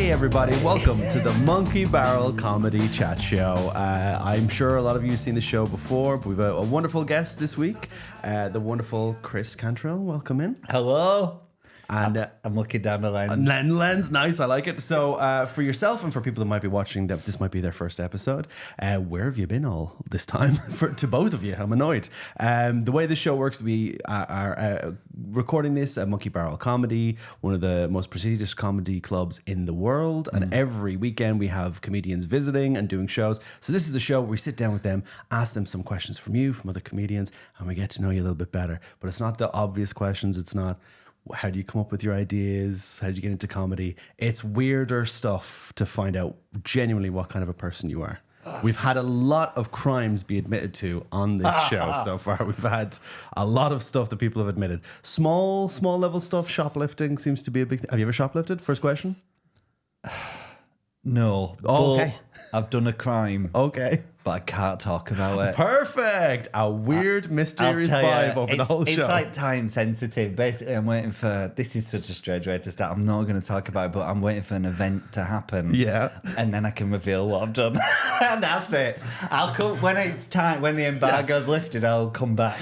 Hey everybody, welcome to the Monkey Barrel Comedy Chat Show. I'm sure a lot of you have seen the show before, but we've a wonderful guest this week, the wonderful Chris Cantrill. Welcome in. Hello. And I'm looking down the lens. Lens, nice, I like it. So for yourself and for people that might be watching, that this might be their first episode, where have you been all this time? To both of you, I'm annoyed. The way the show works, we are recording this at Monkey Barrel Comedy, one of the most prestigious comedy clubs in the world. And every weekend we have comedians visiting and doing shows. So this is the show where we sit down with them, ask them some questions from you, from other comedians, and we get to know you a little bit better. But it's not the obvious questions. It's not, how do you come up with your ideas? How did you get into comedy? It's weirder stuff to find out genuinely what kind of a person you are. We've had a lot of crimes be admitted to on this show so far. We've had a lot of stuff that people have admitted. Small level stuff. Shoplifting seems to be a big thing. Have you ever shoplifted? First question. No. Oh, okay. I've done a crime. Okay. But I can't talk about it. Perfect. A weird, mysterious vibe over the whole show. It's like time sensitive. Basically, I'm waiting for, this is such a strange way to start. I'm not going to talk about it, but I'm waiting for an event to happen. Yeah. And then I can reveal what I've done. And that's it. I'll come, when it's time, when the embargo's lifted, I'll come back.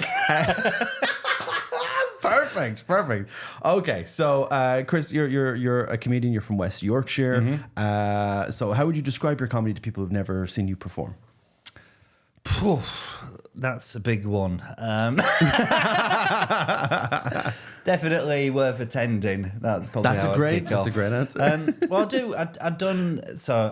Perfect. Okay, so Chris, you're a comedian. You're from West Yorkshire. Mm-hmm. So how would you describe your comedy to people who've never seen you perform? That's a big one. Definitely worth attending. That's probably That's a great answer.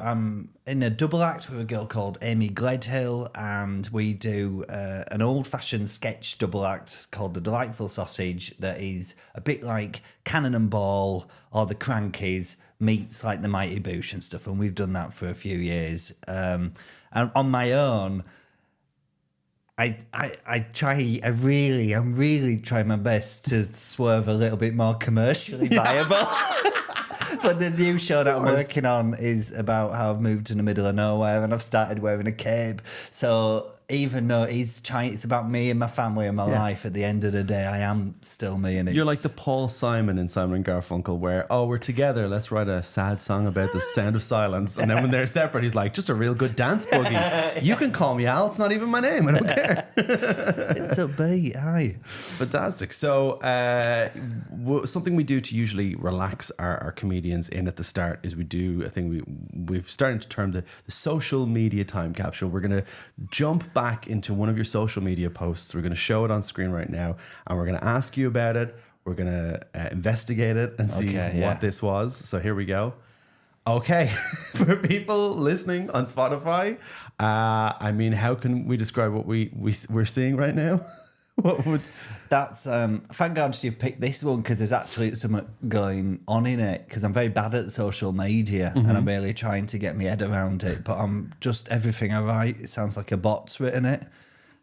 I'm in a double act with a girl called Amy Gledhill, and we do an old-fashioned sketch double act called The Delightful Sausage that is a bit like Cannon and Ball or The Crankies meets like The Mighty Boosh and stuff, and we've done that for a few years. And on my own, I'm really trying my best to swerve a little bit more commercially viable. But the new show that I'm working on is about how I've moved to the middle of nowhere and I've started wearing a cape. So even though it's about me and my family and my life, at the end of the day, I am still me. And you're like the Paul Simon in Simon and Garfunkel, where, we're together, let's write a sad song about the sound of silence. And then when they're separate, he's like, just a real good dance boogie. You can call me Al, it's not even my name, I don't care. It's a beat, aye. Fantastic. So something we do to usually relax our comedians in at the start is we do a thing we've started to term the social media time capsule. We're going to jump back into one of your social media posts. We're going to show it on screen right now, and we're going to ask you about it. We're going to investigate it and see what this was. So here we go. Okay, for people listening on Spotify, how can we describe what we're seeing right now? What would... That's thank God you've picked this one, because there's actually something going on in it, because I'm very bad at social media and I'm really trying to get my head around it, but I'm just, everything I write, it sounds like a bot's written it.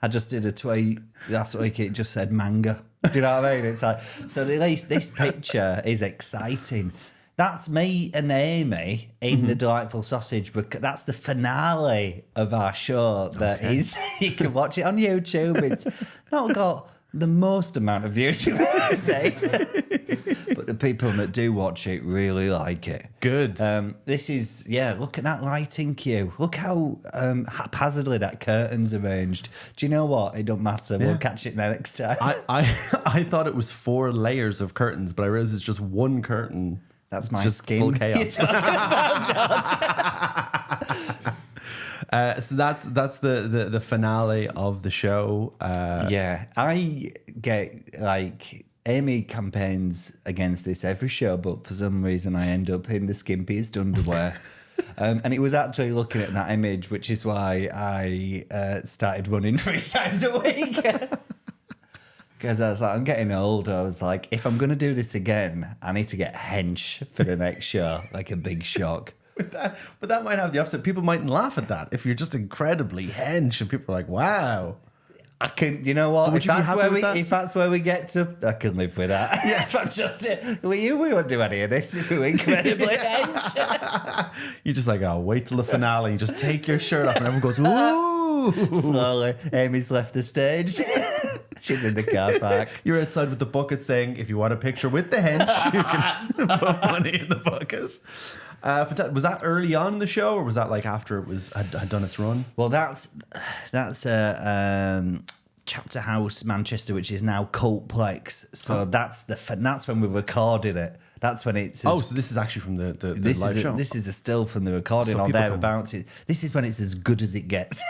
I just did a tweet last week, it just said manga. Do you know what I mean? It's like, so at least this picture is exciting. That's me and Amy in The Delightful Sausage. That's the finale of our show. That is, you can watch it on YouTube. It's not got the most amount of views, you would say, but the people that do watch it really like it. Good. This is, look at that lighting cue. Look how haphazardly that curtain's arranged. Do you know what? It don't matter. We'll catch it next time. I thought it was 4 layers of curtains, but I realized it's just one curtain. That's my just skin. Full chaos. You're talking about, George. So that's the finale of the show. I get like Amy campaigns against this every show, but for some reason I end up in the skimpiest underwear. And it was actually looking at that image, which is why I started running 3 times a week. Because I was like, I'm getting old. I was like, if I'm going to do this again, I need to get hench for the next show, like a big shock. But that might have the opposite. People mightn't laugh at that if you're just incredibly hench and people are like, wow. I can, you know what? If that's where we get to, I can live with that. Yeah, if I'm just, we won't do any of this if we're incredibly hench. You're just like, wait till the finale. You just take your shirt off and everyone goes, ooh. Slowly, Amy's left the stage. She's in the car park. You're outside with the bucket saying, if you want a picture with the hench, you can put money in the bucket. Was that early on in the show, or was that like after it had done its run? Well, that's Chapter House Manchester, which is now Cultplex. So that's when we recorded it. That's when it's. So this is actually from the live show. This is a still from the recording So or people thereabouts. This is when it's as good as it gets.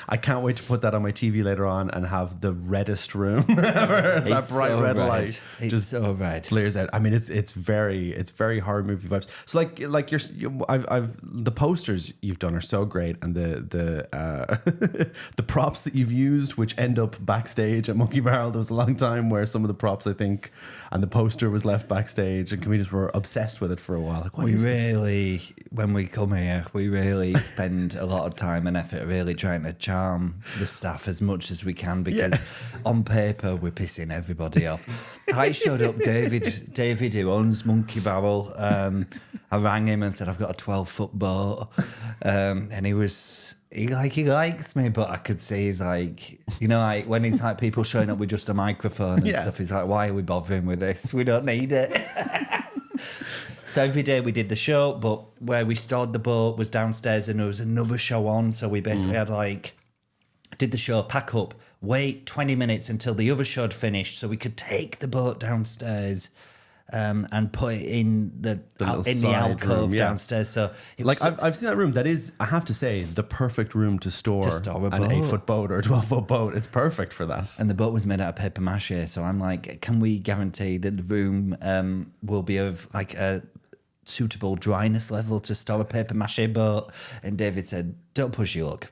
I can't wait to put that on my TV later on and have the reddest room. That bright so red red. light It's just so red. flares out. I mean, it's very horror movie vibes. So like I've the posters you've done are so great, and the the props that you've used, which end up backstage at Monkey Barrel. There was a long time where some of the props, I think, and the poster was left backstage, and comedians were obsessed with it for a while. Like, what is this? When we come here, we really spend a lot of time and effort really trying to charm the staff as much as we can, because on paper we're pissing everybody off. I showed up, David who owns Monkey Barrel. I rang him and said I've got a 12-foot boat, and he likes me, but I could see he's like, like when he's like people showing up with just a microphone and stuff, he's like, why are we bothering with this? We don't need it. So every day we did the show, but where we stored the boat was downstairs, and there was another show on. So we basically had did the show, pack up, wait 20 minutes until the other show had finished, so we could take the boat downstairs and put it in the alcove downstairs. So it was I've seen that room. That is, I have to say, the perfect room to store a an boat. 8-foot boat or a 12-foot boat. It's perfect for that. And the boat was made out of paper mache. So I'm like, can we guarantee that the room will be of like a suitable dryness level to store a paper mache boat? And David said, don't push your luck.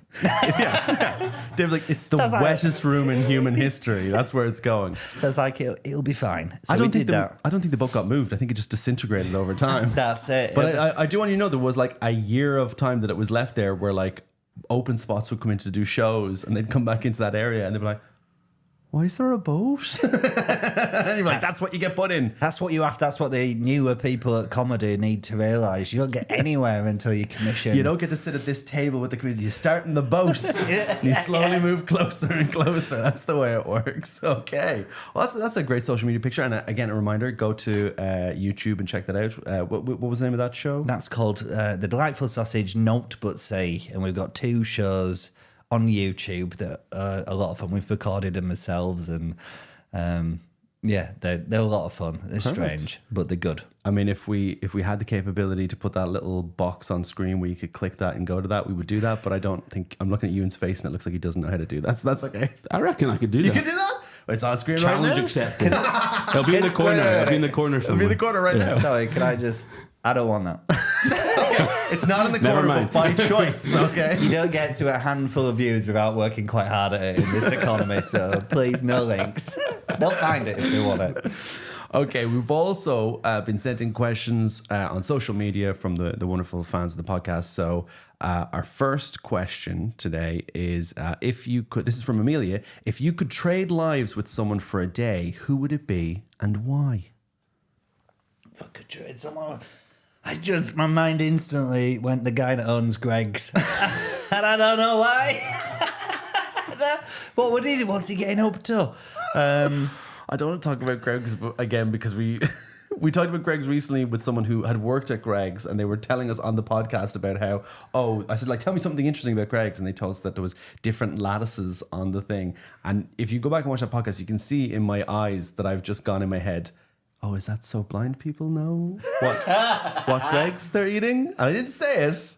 David's like, it's the wettest room in human history. That's where it's going. So it's like, it'll be fine. So I don't think the boat got moved. I think it just disintegrated over time. That's it. But I do want you to know there was like a year of time that it was left there where like open spots would come in to do shows, and they'd come back into that area and they'd be like, why is there a boat? And you're like, that's what you get put in. That's what you have. That's what the newer people at comedy need to realise. You don't get anywhere until you commission. You don't get to sit at this table with the comedians. You start in the boat. And you slowly move closer and closer. That's the way it works. Okay. Well, that's a great social media picture. And again, a reminder, go to YouTube and check that out. What was the name of that show? That's called The Delightful Sausage, Note But Say. And we've got 2 shows on YouTube that a lot of fun. We've recorded them ourselves, and they're a lot of fun. They're strange, but they're good. I mean, if we had the capability to put that little box on screen where you could click that and go to that, we would do that. But I don't think, I'm looking at Ewan's face and it looks like he doesn't know how to do that. So that's okay. I reckon I could do that. You could do that? It's on screen Challenge right now. accepted. It'll be in the corner. It'll be in the corner It'll somewhere. be in the corner right now. Sorry, can I just... I don't want that. It's not in the Never corner, mind. but by choice, okay? You don't get to a handful of views without working quite hard at it in this economy, so please, no links. They'll find it if they want it. Okay, we've also been sent in questions on social media from the wonderful fans of the podcast. So our first question today is, if you could, this is from Amelia, if you could trade lives with someone for a day, who would it be and why? If I could trade someone... my mind instantly went the guy that owns Greg's. And I don't know why. What's he getting up to? I don't want to talk about Greg's again because we talked about Greg's recently with someone who had worked at Greg's, and they were telling us on the podcast about how, I said, like, tell me something interesting about Greg's, and they told us that there was different lattices on the thing. And if you go back and watch that podcast, you can see in my eyes that I've just gone in my head, oh, is that so blind people know what Greg's they're eating? And I didn't say it,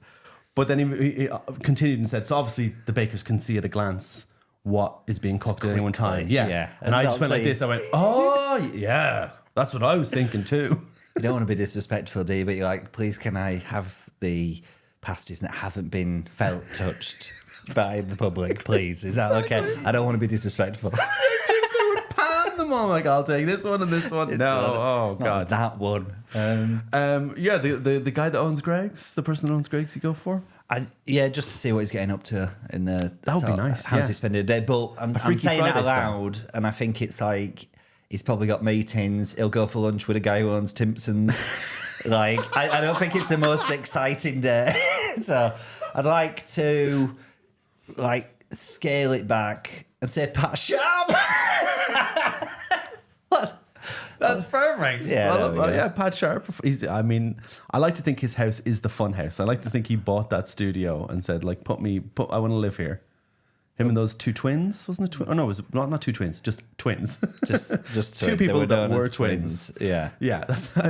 but then he continued and said, so obviously the bakers can see at a glance what is being cooked at any one time. Yeah. And I just went like this. I went, oh, yeah, that's what I was thinking too. You don't want to be disrespectful, do you? But you're like, please, can I have the pasties that haven't been touched by the public, please? Is that okay? I don't want to be disrespectful. Them all. I'm like, I'll take this one and this one. God, that one. The guy that owns Greg's, the person that owns Greg's, you go for. Just to see what he's getting up to in the. That would be nice. How's he spending a day? But I'm saying Friday that aloud, and I think it's like he's probably got meetings. He'll go for lunch with a guy who owns Timpson's. Like, I don't think it's the most exciting day. So I'd like to scale it back and say Pat Sharp. That's perfect. perfect. Yeah, there we go. Pat Sharp. I like to think his house is the fun house. I like to think he bought that studio and said, like, I want to live here. Him and those two twins, wasn't it? Oh no, it was not two twins, just twins. Just two people that were twins. Yeah. Yeah,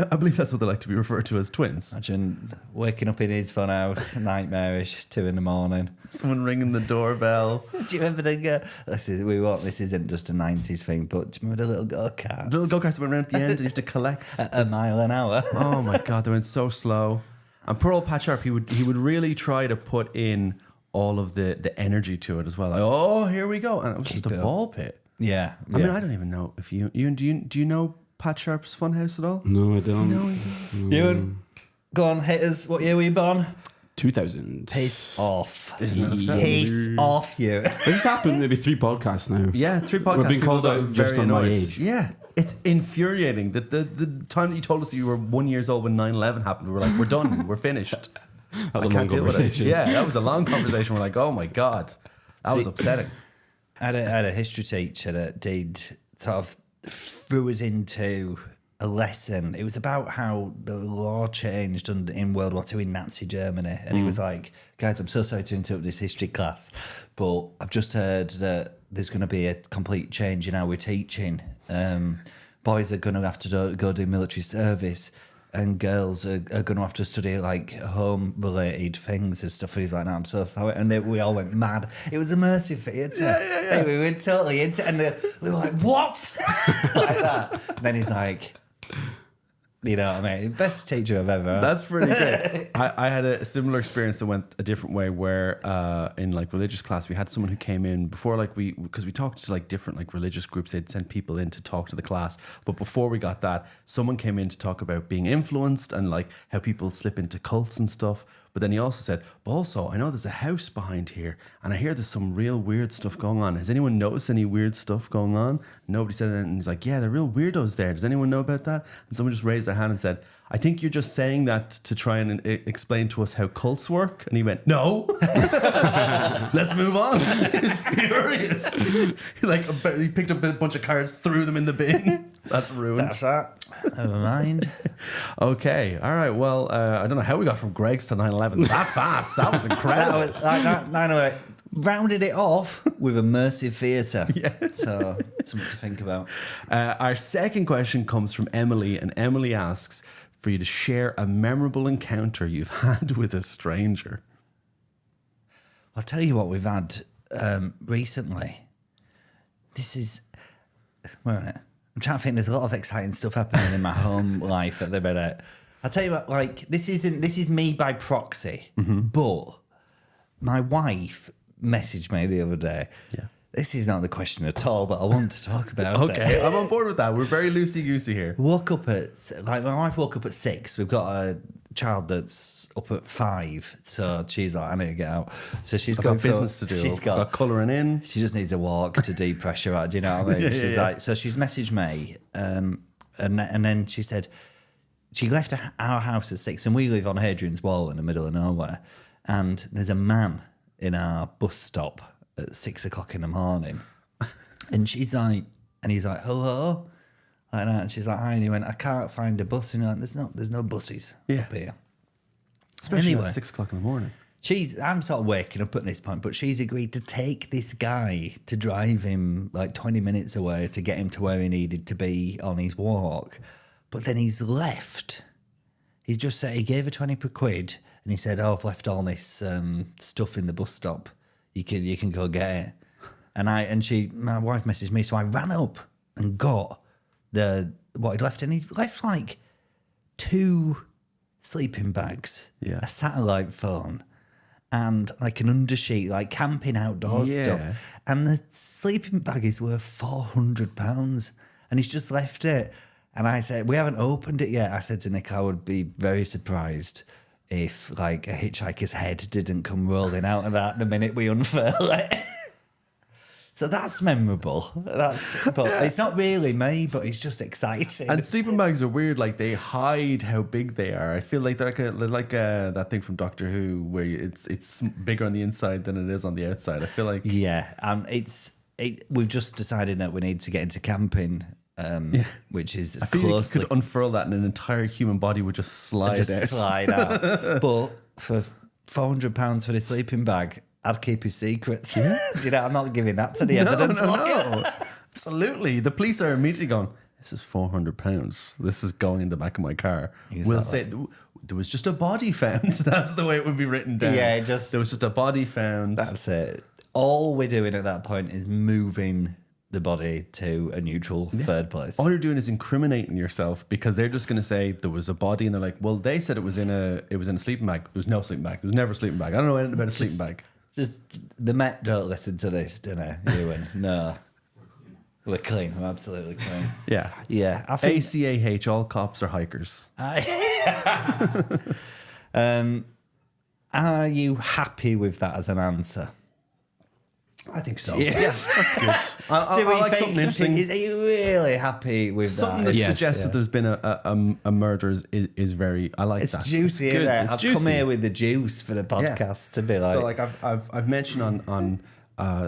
I believe that's what they like to be referred to as twins. Imagine waking up in his fun house, nightmarish, 2 a.m. Someone ringing the doorbell. Do you remember this isn't just a 90s thing, but do you remember the little go-karts? The little go-karts went around at the end and you have to collect. A mile an hour. Oh my God, they went so slow. And poor old Pat Sharp, he would really try to put in all of the energy to it as well. Like, oh, here we go. And it was just a ball pit. Yeah. I mean, I don't even know if do you know Pat Sharp's Funhouse at all? No, I don't. No, you don't. Ewan, go on, hit us. What year were you born? 2000. Piss off. Isn't that upsetting? Piss off, you. This has happened maybe 3 podcasts now. Yeah, 3 podcasts. We've been people called got out just very on my annoyed. age. Yeah. It's infuriating that the time that you told us that you were 1 year old when 9/11 happened, we were like, we're done, we're finished. That was a long deal with it. conversation. Yeah, that was a long conversation. We're like, oh my God, that was upsetting. I had a history teacher that did sort of threw us into a lesson. It was about how the law changed in World War II in Nazi Germany. And he was like, guys, I'm so sorry to interrupt this history class, but I've just heard that there's going to be a complete change in how we're teaching. Boys are going to have to go do military service, and girls are going to have to study like home-related things and stuff. And he's like, no, I'm so sorry. And we all went mad. It was immersive theatre. Yeah. We went totally into it. And we were like, what? Like that. And then he's like, you know what I mean? Best teacher I've ever had. That's pretty great. I had a similar experience that went a different way where in like religious class, we had someone who came in before because we talked to like different like religious groups. They'd send people in to talk to the class. But before we got that, someone came in to talk about being influenced and like how people slip into cults and stuff. But then he also said, but also, I know there's a house behind here and I hear there's some real weird stuff going on. Has anyone noticed any weird stuff going on? Nobody said it. And he's like, yeah, they're real weirdos there. Does anyone know about that? And someone just raised their hand and said, I think you're just saying that to try and explain to us how cults work. And he went, no, let's move on. He was furious. He picked up a bunch of cards, threw them in the bin. That's ruined. That's that. Never mind. Okay. All right. Well, I don't know how we got from Greg's to 9/11 that fast. That was incredible. That was rounded it off with immersive theatre. Yeah. So, something to think about. Our second question comes from Emily, and Emily asks for you to share a memorable encounter you've had with a stranger. I'll tell you what we've had recently. Where is it? I'm trying to think. There's a lot of exciting stuff happening in my home life at the minute. I'll tell you what. Like this is me by proxy, but my wife messaged me the other day. Yeah. This is not the question at all, but I want to talk about it. Okay, I'm on board with that. We're very loosey-goosey here. My wife woke up at 6. We've got a child that's up at 5, so she's like, I need to get out. So she's got business to do. She's got colouring in. She just needs a walk to depressurize. Do you know what I mean? So she's messaged me, and then she said she left our house at 6, and we live on Hadrian's Wall in the middle of nowhere, and there's a man in our bus stop at 6 o'clock in the morning, and he's like, hello, like that. And she's like, hi, and he went, I can't find a bus. And like, there's no buses up here, especially at 6 o'clock in the morning. I'm sort of waking up at this point, but she's agreed to take this guy to drive him like 20 minutes away to get him to where he needed to be on his walk. But then he's left. He's just said he gave her 20 per quid, and he said, I've left all this stuff in the bus stop. You can go get it. And my wife messaged me, so I ran up and got what he'd left, and he left like 2 sleeping bags, a satellite phone, and like an undersheet, like camping outdoor stuff. And the sleeping bag is worth £400, and he's just left it. And I said, we haven't opened it yet. I said to Nick, I would be very surprised if like a hitchhiker's head didn't come rolling out of that the minute we unfurl it. So that's memorable. It's not really me, but it's just exciting. And sleeping bags are weird. Like they hide how big they are. I feel like they're like that thing from Doctor Who where it's bigger on the inside than it is on the outside. I feel like we've just decided that we need to get into camping which is I feel like you closely could unfurl that and an entire human body would just slide out. slide out. But for £400 for the sleeping bag, I'd keep his secrets. Do you know, I'm not giving that to the evidence. No. Absolutely. The police are immediately going, this is £400. This is going in the back of my car. We'll say there was just a body found. That's the way it would be written down. Yeah, there was just a body found. That's it. All we're doing at that point is moving the body to a neutral third place. All you're doing is incriminating yourself because they're just going to say there was a body and they're like, well, they said it was in a sleeping bag. There was no sleeping bag. There was never a sleeping bag. I don't know anything about a sleeping bag. Just the Met don't listen to this, do they? Ewan? No. We're clean. We're absolutely clean. Yeah. Yeah. I think ACAH, all cops are hikers. Are you happy with that as an answer? I think so. Yeah. That's good. I like something interesting. Are you really happy with Something that? that suggests that there's been a murder is very. I like It's that. juicy, It's good. isn't it? It's I've juicy. come here with the juice for the podcast to be like. So like I've mentioned on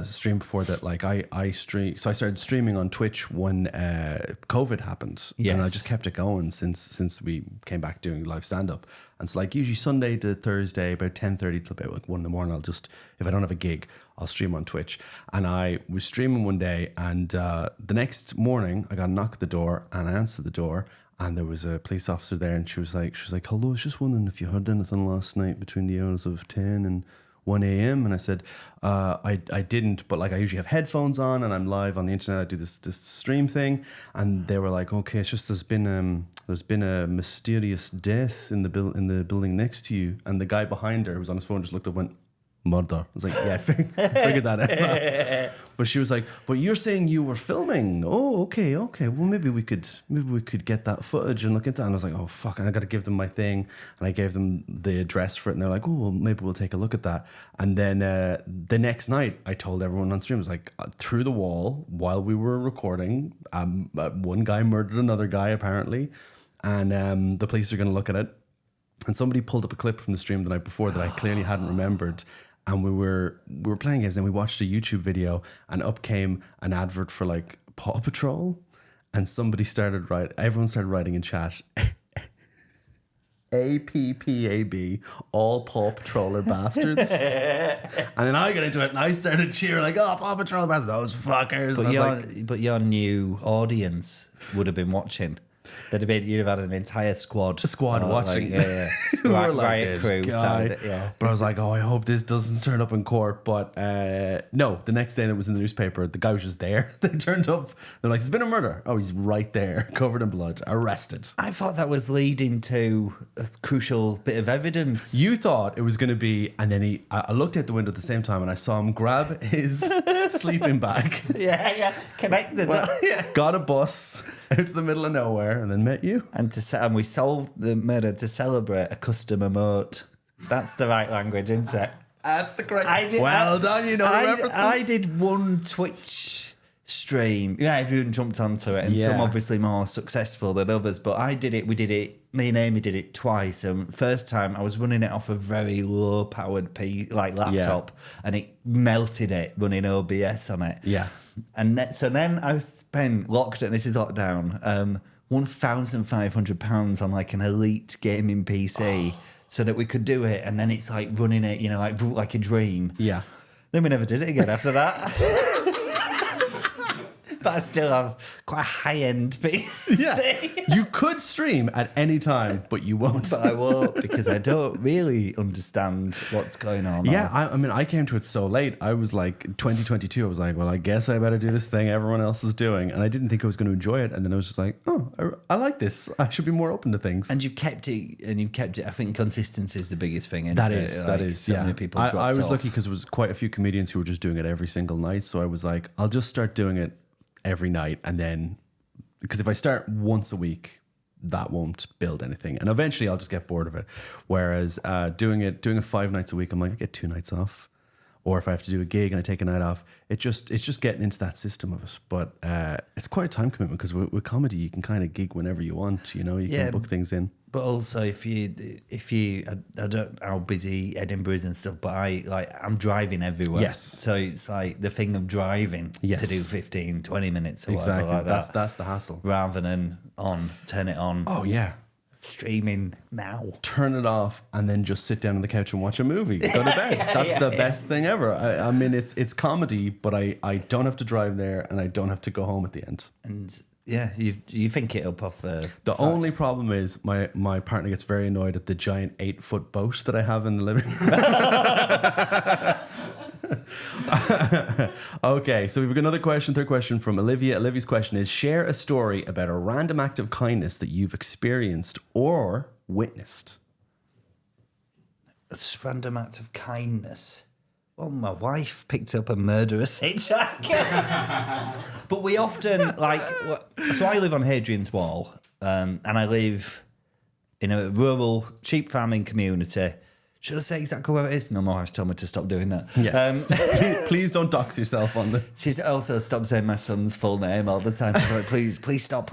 stream before that like I stream. So I started streaming on Twitch when COVID happened, and I just kept it going since we came back doing live stand up. And so like usually Sunday to Thursday about 10:30 till about like 1 a.m. I'll just, if I don't have a gig, I'll stream on Twitch. And I was streaming one day, and the next morning I got a knock at the door, and I answered the door. And there was a police officer there, and she was like, hello, I was just wondering if you heard anything last night between the hours of 10 and 1 a.m. And I said, I didn't, but like I usually have headphones on and I'm live on the internet. I do this stream thing. And they were like, okay, it's just there's been a mysterious death in the building next to you. And the guy behind her who was on his phone just looked up and went, murder. I was like, yeah, I figured that out. But she was like, but you're saying you were filming. Oh, okay. Well, maybe we could get that footage and look into that. And I was like, oh, fuck. And I got to give them my thing. And I gave them the address for it. And they're like, oh, well, maybe we'll take a look at that. And then the next night, I told everyone on stream, I was like, through the wall, while we were recording, one guy murdered another guy, apparently. And the police are going to look at it. And somebody pulled up a clip from the stream the night before that I clearly hadn't remembered. And we were playing games, and we watched a YouTube video, and up came an advert for like Paw Patrol, and everyone started writing in chat, APPAB, all Paw Patrol are bastards. And then I got into it, and I started cheering like, oh, Paw Patrol bastards, those fuckers. But your new audience would have been watching. You'd have had an entire squad. Watching. Like, Who were like, riot crew. But I was like, oh, I hope this doesn't turn up in court. But no, the next day that was in the newspaper, the guy was just there. They turned up. They're like, there's been a murder. Oh, he's right there, covered in blood, arrested. I thought that was leading to a crucial bit of evidence. You thought it was going to be, and then I looked out the window at the same time and I saw him grab his sleeping bag. Yeah. Connected. Got a bus out to the middle of nowhere and then met you. And we solved the murder to celebrate a custom emote. That's the right language, isn't it? That's the correct. Well done, you know the references. I did one Twitch stream. Yeah, everyone jumped onto it, and some obviously more successful than others. But me and Amy did it twice. And first time I was running it off a very low powered laptop, and it melted it running OBS on it. Yeah. And so then I spent this is lockdown, £1,500 on like an elite gaming PC so that we could do it. And then it's like running it, like a dream. Yeah. Then we never did it again after that. But I still have quite a high-end PC. Yeah. You could stream at any time, but you won't. But I won't, because I don't really understand what's going on. Yeah, I mean, I came to it so late. I was like, 2022, I was like, well, I guess I better do this thing everyone else is doing. And I didn't think I was going to enjoy it. And then I was just like, oh, I like this. I should be more open to things. And you've kept it. I think consistency is the biggest thing. That is. So many people I was off. lucky because there was quite a few comedians who were just doing it every single night. So I was like, I'll just start doing it every night, and then because if I start once a week, that won't build anything, and eventually I'll just get bored of it. Whereas doing it 5 nights a week, I'm like, I get 2 nights off. Or if I have to do a gig and I take a night off, it's just getting into that system of it. But it's quite a time commitment, because with comedy you can kind of gig whenever you want. You can book things in. But also, if you, I don't know how busy Edinburgh is and stuff, but I'm driving everywhere. Yes. So it's like the thing of driving Yes. to do 15, 20 minutes or Exactly. whatever like that. That's the hassle. Rather than turn it on, Oh yeah. streaming now. Turn it off and then just sit down on the couch and watch a movie. Go to bed. That's the best thing ever. I mean, it's comedy, but I don't have to drive there and I don't have to go home at the end. And yeah, you think it up off The only problem is my partner gets very annoyed at the giant 8-foot boat that I have in the living room. Okay, so we've got another question, third question from Olivia. Olivia's question is, share a story about a random act of kindness that you've experienced or witnessed. a random act of kindness. Well, my wife picked up a murderous hitchhiker. But we often, so I live on Hadrian's Wall, and I live in a rural sheep farming community. Should I say exactly where it is? No, my wife's told me to stop doing that. Yes. Please don't dox yourself on the... She's also stopped saying my son's full name all the time. She's like, please stop.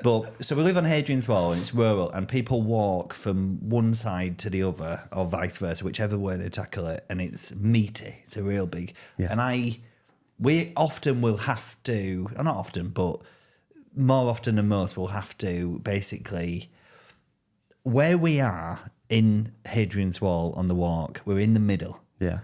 But so we live on Hadrian's Wall and it's rural and people walk from one side to the other or vice versa, whichever way they tackle it. And it's meaty. It's a real big. Yeah. And we often will have to, not often, but more often than most, we'll have to basically, where we are in Hadrian's Wall on the walk, we're in the middle. Yeah.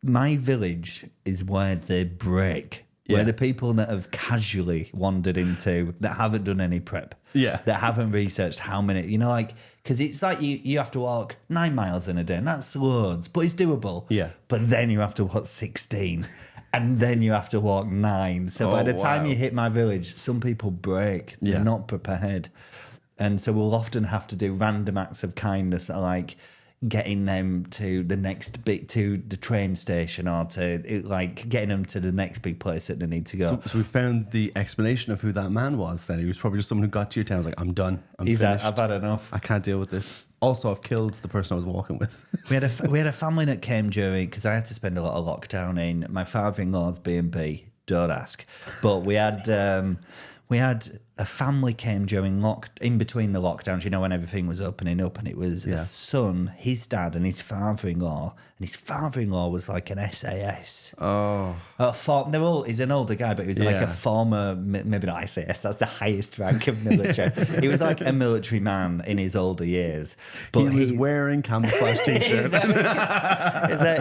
My village is where they break, where the people that have casually wandered into, that haven't done any prep, that haven't researched how many, because it's like you have to walk 9 miles in a day, and that's loads, but it's doable. Yeah. But then you have to walk 16, and then you have to walk 9. So by the time you hit my village, some people break. They're not prepared. And so we'll often have to do random acts of kindness that are like getting them to the next bit, to the train station, or to getting them to the next big place that they need to go. So we found the explanation of who that man was then. He was probably just someone who got to your town and was like, I'm done. I'm finished. I've had enough. I can't deal with this. Also, I've killed the person I was walking with. We had a family that came during, because I had to spend a lot of lockdown in my father-in-law's B&B. Don't ask. But we had a family came during in between the lockdowns, when everything was opening up, and it was a son, his dad, and his father-in-law. And his father-in-law was like an SAS. Oh. He's an older guy, but he was like a former, maybe not SAS, that's the highest rank of military. He was like a military man in his older years. But he was wearing camouflage t-shirts. He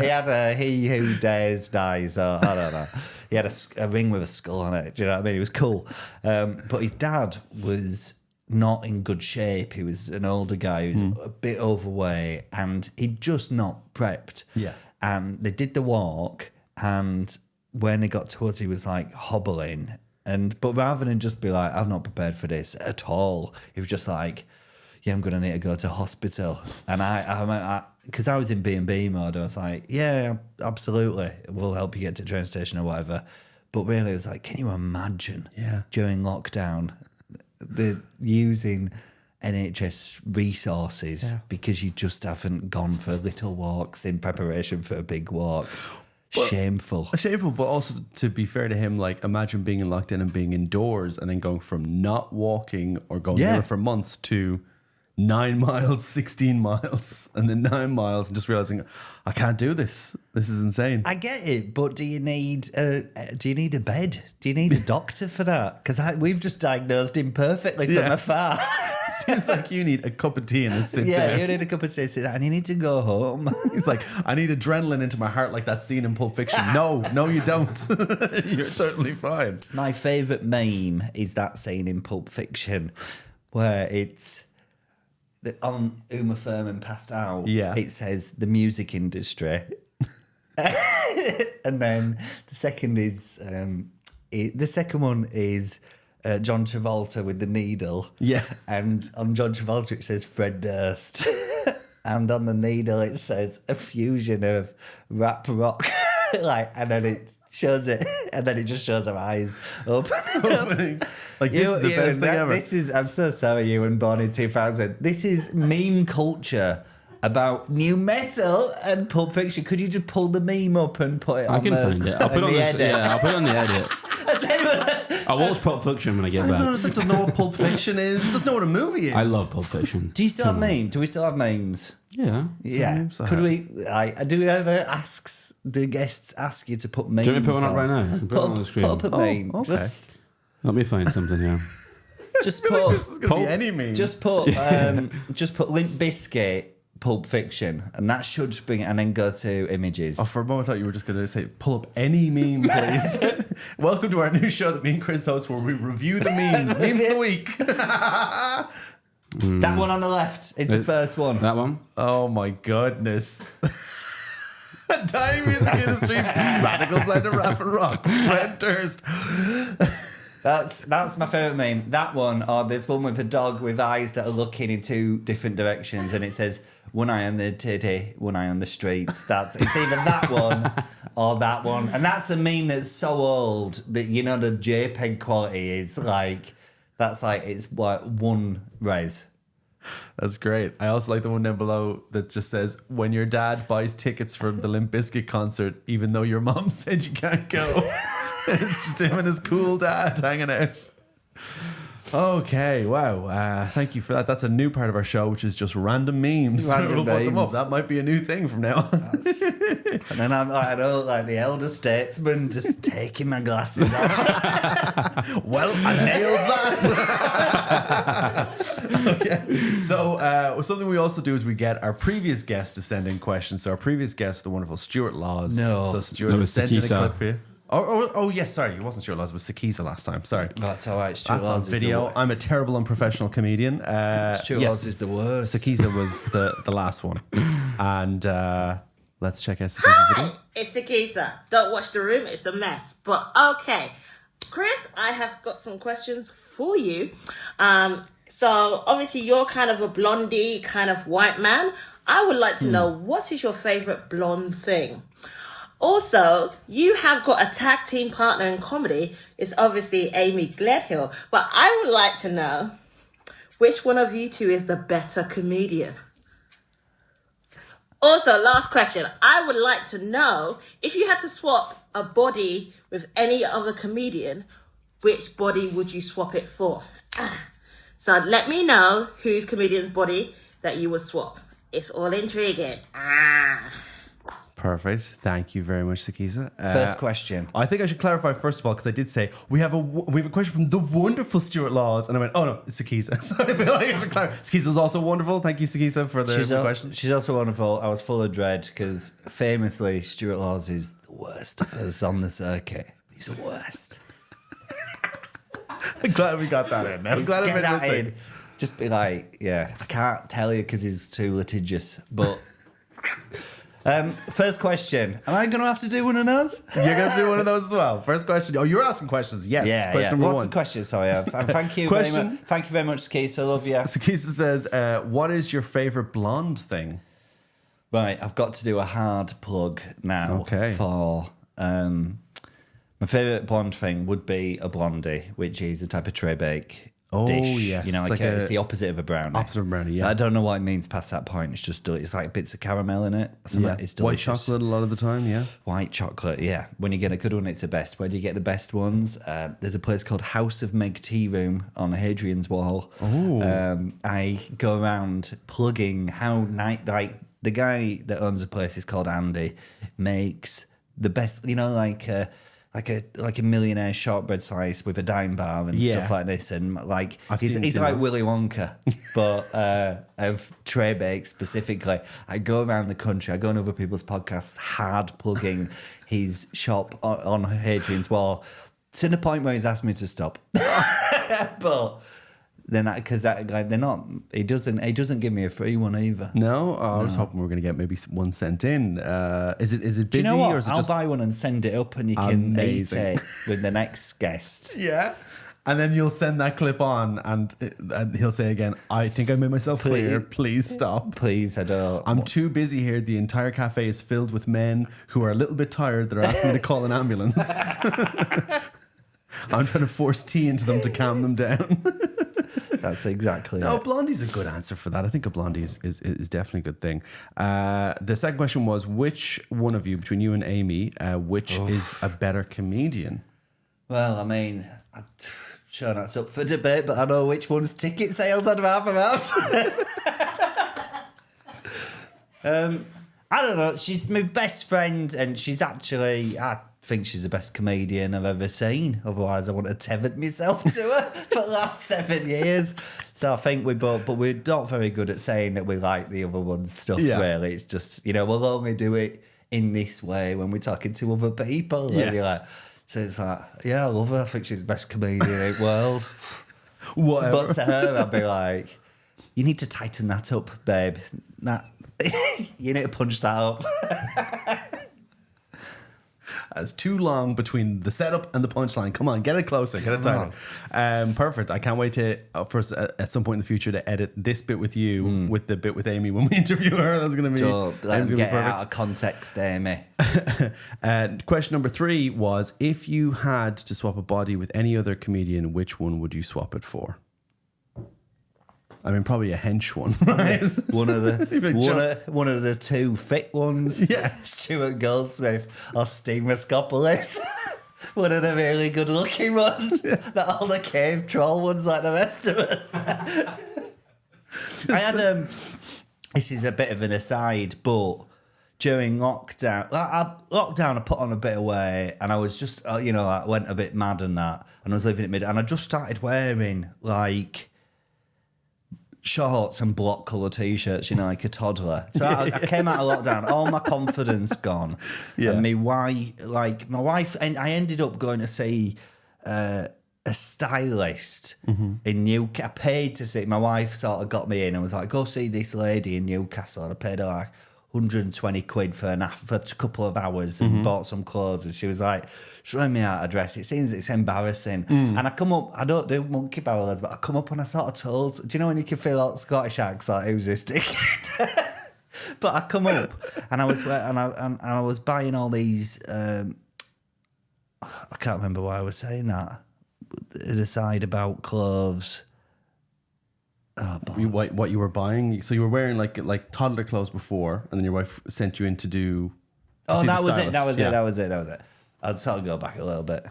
had a "He who dares dies," or I don't know. He had a ring with a skull on it. Do you know what I mean? He was cool. But his dad was not in good shape. He was an older guy who was a bit overweight, and he'd just not prepped. Yeah. And they did the walk, and when he got towards, he was like hobbling. But rather than just be like, I've not prepared for this at all, he was just like, yeah, I'm going to need to go to hospital. And because I was in B&B mode, I was like, yeah, absolutely. We'll help you get to the train station or whatever. But really, it was like, can you imagine during lockdown, using NHS resources because you just haven't gone for little walks in preparation for a big walk? Shameful, but also, to be fair to him, imagine being in lockdown and being indoors and then going from not walking or going there for months to 9 miles, 16 miles, and then 9 miles, and just realizing I can't do this. This is insane. I get it, but do you need a bed? Do you need a doctor for that? Because we've just diagnosed him perfectly from afar. Seems like you need a cup of tea and a sit down. You need a cup of tea, sit down, and you need to go home. He's like, I need adrenaline into my heart like that scene in Pulp Fiction. No, you don't. You're certainly fine. My favourite meme is that scene in Pulp Fiction where it's on Uma Thurman passed out. Yeah. It says the music industry. And then the second one is John Travolta with the needle. Yeah. And on John Travolta it says Fred Durst. And on the needle it says a fusion of rap rock. And then it shows it, and then it just shows her eyes opening. This is the best thing ever. I'm so sorry, Ewan, born in 2000. This is meme culture about new metal and Pulp Fiction. Could you just pull the meme up and put it on I can find it. I'll put it on the edit. Yeah, I'll put it on the edit. I watch Pulp Fiction when I get I don't know, back. it's like, doesn't know what Pulp Fiction is. Doesn't know what a movie is. I love Pulp Fiction. Do you still have memes? Do we still have memes? Yeah. Yeah. memes I Could have. we? Do we ever ask the guests ask you to put memes? Do you want me to put one up on? right now? I can put it on the screen. Put up a meme. okay. Let me find something here. Just I feel like put. this is going to be Pulp- any meme. Just put. Just put Limp Bizkit, Pulp Fiction, and that should just bring it. And then go to images. Oh, for a moment, I thought you were just going to say, pull up any meme, please. Welcome to our new show that me and Chris host, where we review the memes. Memes of the week. That one on the left. It's the first one. That one? Oh, my goodness. Dying music industry, radical blend of rap and rock. Fred Durst. That's my favourite meme. That one, or there's one with a dog with eyes that are looking in two different directions, and it says one eye on the titty, one eye on the streets. It's either that one or that one, and that's a meme that's so old that the JPEG quality is like it's what one res. That's great. I also like the one down below that just says, when your dad buys tickets for the Limp Bizkit concert, even though your mom said you can't go. It's just him and his cool dad hanging out. Okay, wow. Thank you for that. That's a new part of our show, which is just random memes. Random We'll put them memes. up. That might be a new thing from now on. And then I'm like, the elder statesman just taking my glasses off. Well, I nailed that. Okay. So something we also do is we get our previous guest to send in questions. So our previous guest, the wonderful Stuart Laws. No. So Stuart No, it has was sent in a Sikisa. clip for you. Oh, yes, sorry. It wasn't Stuart Laws. It was Sikisa last time. Sorry. That's all right. Stuart That's on Laws is video. the I'm a terrible unprofessional comedian. Stuart Laws is the worst. Sikisa was the last one. And let's check out Sikisa's video. Hi, it's Sikisa. Don't watch the room, it's a mess. But okay, Chris, I have got some questions for you. So obviously you're kind of a blondie, kind of white man. I would like to know, what is your favorite blonde thing? Also, you have got a tag team partner in comedy. It's obviously Amy Gledhill. But I would like to know, which one of you two is the better comedian? Also, last question. I would like to know, if you had to swap a body with any other comedian, which body would you swap it for? So let me know whose comedian's body that you would swap. It's all intriguing. Perfect. Thank you very much, Sikisa. First question. I think I should clarify first of all, because I did say we have a question from the wonderful Stuart Laws, and I went, oh no, it's Sikisa. So I feel like I should clarify. Sikisa's also wonderful. Thank you, Sikisa, for the question. She's also wonderful. I was full of dread because famously Stuart Laws is the worst of us on the circuit. He's the worst. I'm glad we got that in. I'm glad I Get made that this in. Just be like, yeah, I can't tell you because he's too litigious. But first question. Am I going to have to do one of those? You're going to do one of those as well. First question. Oh, you're asking questions. Yes. Yeah, Question yeah. number What's one. the question? Sorry. And thank you Question- very much. Thank you very much, Keith. I love you. Sikisa says, what is your favorite blonde thing? Right, I've got to do a hard plug now. Okay. For my favourite blonde thing would be a blondie, which is a type of tray bake Oh, dish. yes. You know, It's like like it's a- the opposite of a brownie. Opposite of a brownie, yeah. I don't know what it means past that point. It's just it's like bits of caramel in it. So Yeah. it's White delicious. chocolate a lot of the time, yeah. White chocolate, yeah. When you get a good one, it's the best. Where do you get the best ones? There's a place called House of Meg Tea Room on Hadrian's Wall. Oh. I go around plugging how like the guy that owns the place is called Andy, makes the best, you know, like a millionaire shortbread slice with a dime bar and Yeah. stuff like this, and like I've he's seen like those. Willy Wonka, but of tray bakes specifically. I go around the country, I go on other people's podcasts, hard plugging his shop on Hadrian's Wall to the point where he's asked me to stop, but. Then, because like they're not, he doesn't give me a free one either. No? I was hoping we were going to get maybe one sent in. Is it busy Do you know what? or is it I'll just buy one and send it up, and you can eat Amazing. it with the next guest. Yeah. And then you'll send that clip on and he'll say again, I think I made myself clear. Please stop. Please, I don't. I'm too busy here. The entire cafe is filled with men who are a little bit tired. They're asking me to call an ambulance. I'm trying to force tea into them to calm them down. That's exactly No, it. blondie's a good answer for that. I think a blondie is definitely a good thing. The second question was, which one of you, between you and Amy, which is a better comedian? Well, I mean, Sure, that's up for debate, but I know which one's ticket sales I'd rather have. I don't know. She's my best friend, and she's actually, I think she's the best comedian I've ever seen. Otherwise, I wouldn't have tethered myself to her for the last 7 years. So I think we both, but we're not very good at saying that we like the other one's stuff, really. It's just, we'll only do it in this way when we're talking to other people. Yes. And you're like, so it's like, yeah, I love her. I think she's the best comedian in the world. Whatever. But to her, I'd be like, you need to tighten that up, babe. You need to punch that up. It's too long between the setup and the punchline. Come on, get it closer, get it tighter. Perfect. I can't wait to first at some point in the future to edit this bit with you with the bit with Amy when we interview her. That's going to be Let him get it out of context, Amy. And question number 3 was, if you had to swap a body with any other comedian, which one would you swap it for? I mean, probably a hench one, right? One of the 2 fit ones. Yeah. Stuart Goldsmith or Steve Raskopoulos. One of the really good looking ones. Not all the cave troll ones like the rest of us. I had this is a bit of an aside, but during lockdown, I put on a bit of weight, and I was just, I went a bit mad and that, and I was living at mid, and I just started wearing like shorts and block colour t-shirts, like a toddler. So I came out of lockdown, all my confidence gone. Yeah. And my wife, and I ended up going to see a stylist in Newcastle. I paid to see, my wife sort of got me in and was like, go see this lady in Newcastle. And I paid her like 120 quid for a couple of hours and bought some clothes. And she was like, showing me how to dress. It seems it's embarrassing. And I come up, I don't do monkey barrel heads, but I come up and I sort of told, do you know when you can feel like Scottish accent, who's this dickhead? But I come up and I was buying all these, I can't remember why I was saying that. An aside about clothes. Oh, what you were buying? So you were wearing like toddler clothes before, and then your wife sent you in to do. That was it. I'd sort of go back a little bit.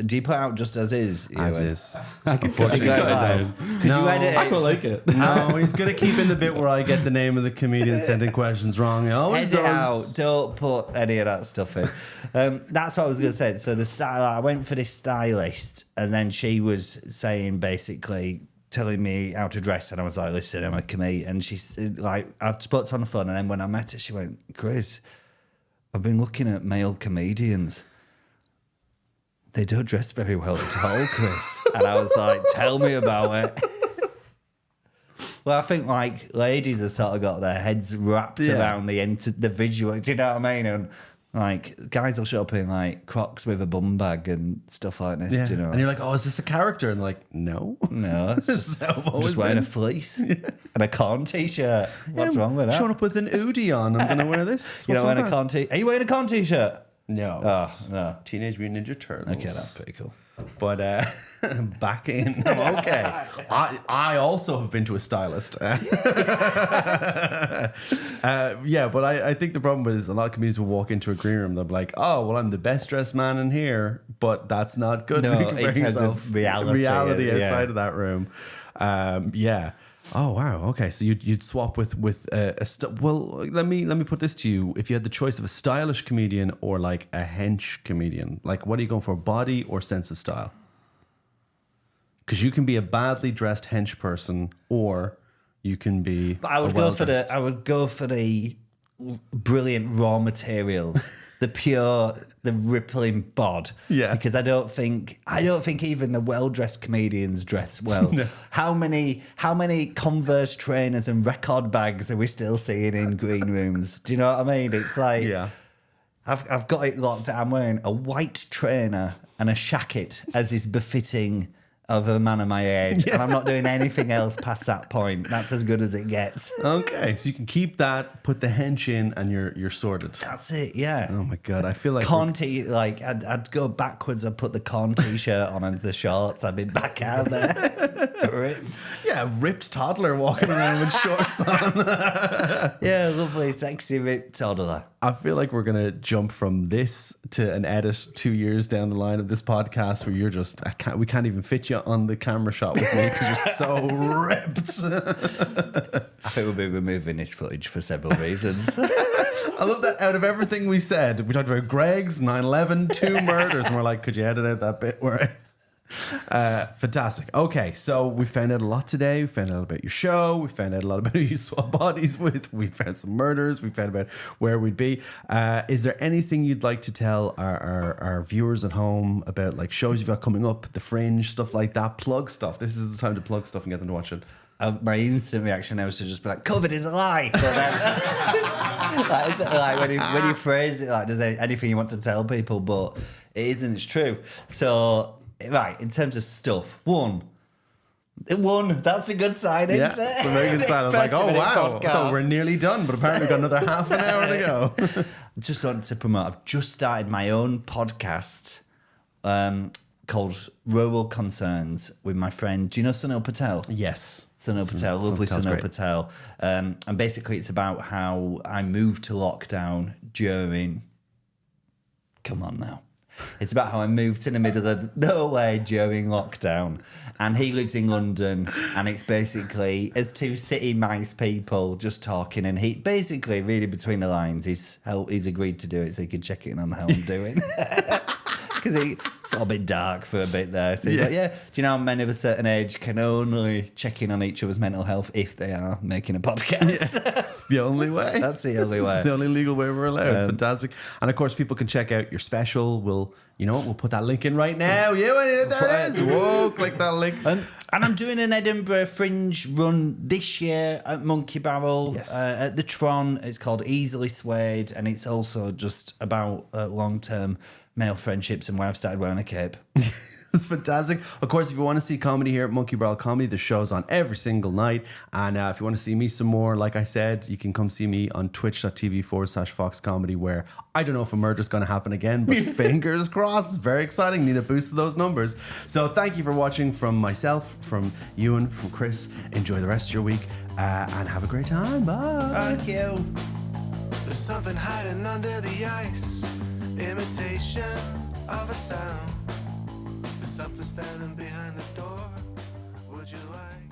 Do you put out just as is? As is. I can cut it down. Could you edit it? I quite like it. No, he's going to keep in the bit where I get the name of the comedian sending questions wrong. He always Edit does. out. Don't put any of that stuff in. That's what I was going to say. So I went for this stylist, and then she was saying basically, telling me how to dress, and I was like, listen, I'm a comedian. And she's like, I spoke to her on the phone, and then when I met her, she went, Chris, I've been looking at male comedians. They don't dress very well at all, Chris. And I was like, tell me about it. Well, I think like ladies have sort of got their heads wrapped around the visual. Do you know what I mean? And like guys will show up in like Crocs with a bum bag and stuff like this. Yeah. Do you know? And you're like, oh, is this a character? And they're like, no. No, it's I've always just wearing been. a fleece and a corn t-shirt. What's wrong with that? Showing up with an Oodie on. I'm going to wear this. You know, What's wearing wrong a with corn t. Are you wearing a corn t-shirt? No. Oh no. Teenage Mutant Ninja Turtles. Okay, that's pretty cool. But back in. I'm okay. I also have been to a stylist. But I think the problem is a lot of comedians will walk into a green room. They'll be like, oh, well, I'm the best dressed man in here, but that's not good. No, Comparing in terms yourself- of reality. reality Yeah. outside of that room. Yeah. Oh wow. Okay, so you'd swap with well, let me put this to you: if you had the choice of a stylish comedian or like a hench comedian, like what are you going for, body or sense of style? Because you can be a badly dressed hench person, or you can be. But I would go for the brilliant raw materials, the rippling bod. Yeah. Because I don't think even the well-dressed comedians dress well. No. How many Converse trainers and record bags are we still seeing in green rooms? Do you know what I mean? It's like, Yeah. I've got it locked down. I'm wearing a white trainer and a shacket, as is befitting of a man of my age, and I'm not doing anything else past that point. That's as good as it gets. Okay, so you can keep that, put the hench in, and you're sorted. That's it, yeah. Oh my god, I feel like Corn like I'd go backwards and put the corn t-shirt on and the shorts. I'd be back out there. Ripped. yeah, ripped toddler walking around with shorts on. Yeah, lovely, sexy, ripped toddler. I feel like we're gonna jump from this to an edit 2 years down the line of this podcast where you're just we can't even fit you on the camera shot with me because you're so ripped. I think we'll be removing this footage for several reasons. I love that out of everything we said, we talked about Greg's 9/11, 2 murders, and we're like, could you edit out that bit where fantastic. Okay, so we found out a lot today. We found out about your show. We found out a lot about who you swap bodies with. We found some murders. We found about where we'd be. Is there anything you'd like to tell our viewers at home about like shows you've got coming up, the Fringe, stuff like that? Plug stuff. This is the time to plug stuff and get them to watch it. My instant reaction now was to just be like, COVID is a lie. But then, like when you phrase it like, there's anything you want to tell people, but it isn't. It's true. So, right, in terms of stuff, one, that's a good sign, isn't it? It's a very good sign. I was like, oh, wow. I thought we're nearly done, but apparently we've got another half an hour to go. Just wanted to promote, I've just started my own podcast called Rural Concerns with my friend, do you know Sunil Patel? Yes. Sunil Patel, lovely Sunil Patel. And basically it's about how I moved to lockdown during... Come on now. It's about how I moved to the middle of nowhere during lockdown. And he lives in London, and it's basically as two city mice people just talking. And he basically, reading between the lines, he's agreed to do it so he can check in on how I'm doing. Because he got a bit dark for a bit there. So he's like, do you know men of a certain age can only check in on each other's mental health if they are making a podcast? That's the only way. That's the only way. It's the only legal way we're allowed. Fantastic. And of course, people can check out your special. We'll put that link in right now. There it is. Whoa, click that link. And I'm doing an Edinburgh Fringe run this year at Monkey Barrel, at the Tron. It's called Easily Swayed, and it's also just about long-term male friendships and why I've started wearing a cape. It's fantastic. Of course, if you want to see comedy here at Monkey Barrel Comedy, the show's on every single night. And if you want to see me some more, like I said, you can come see me on twitch.tv/Fox Comedy, where I don't know if a murder's going to happen again, but fingers crossed. It's very exciting. Need a boost of those numbers. So thank you for watching from myself, from Ewan, from Chris. Enjoy the rest of your week and have a great time. Bye. Thank you. There's something hiding under the ice, imitation of a sound. There's something standing behind the door. Would you like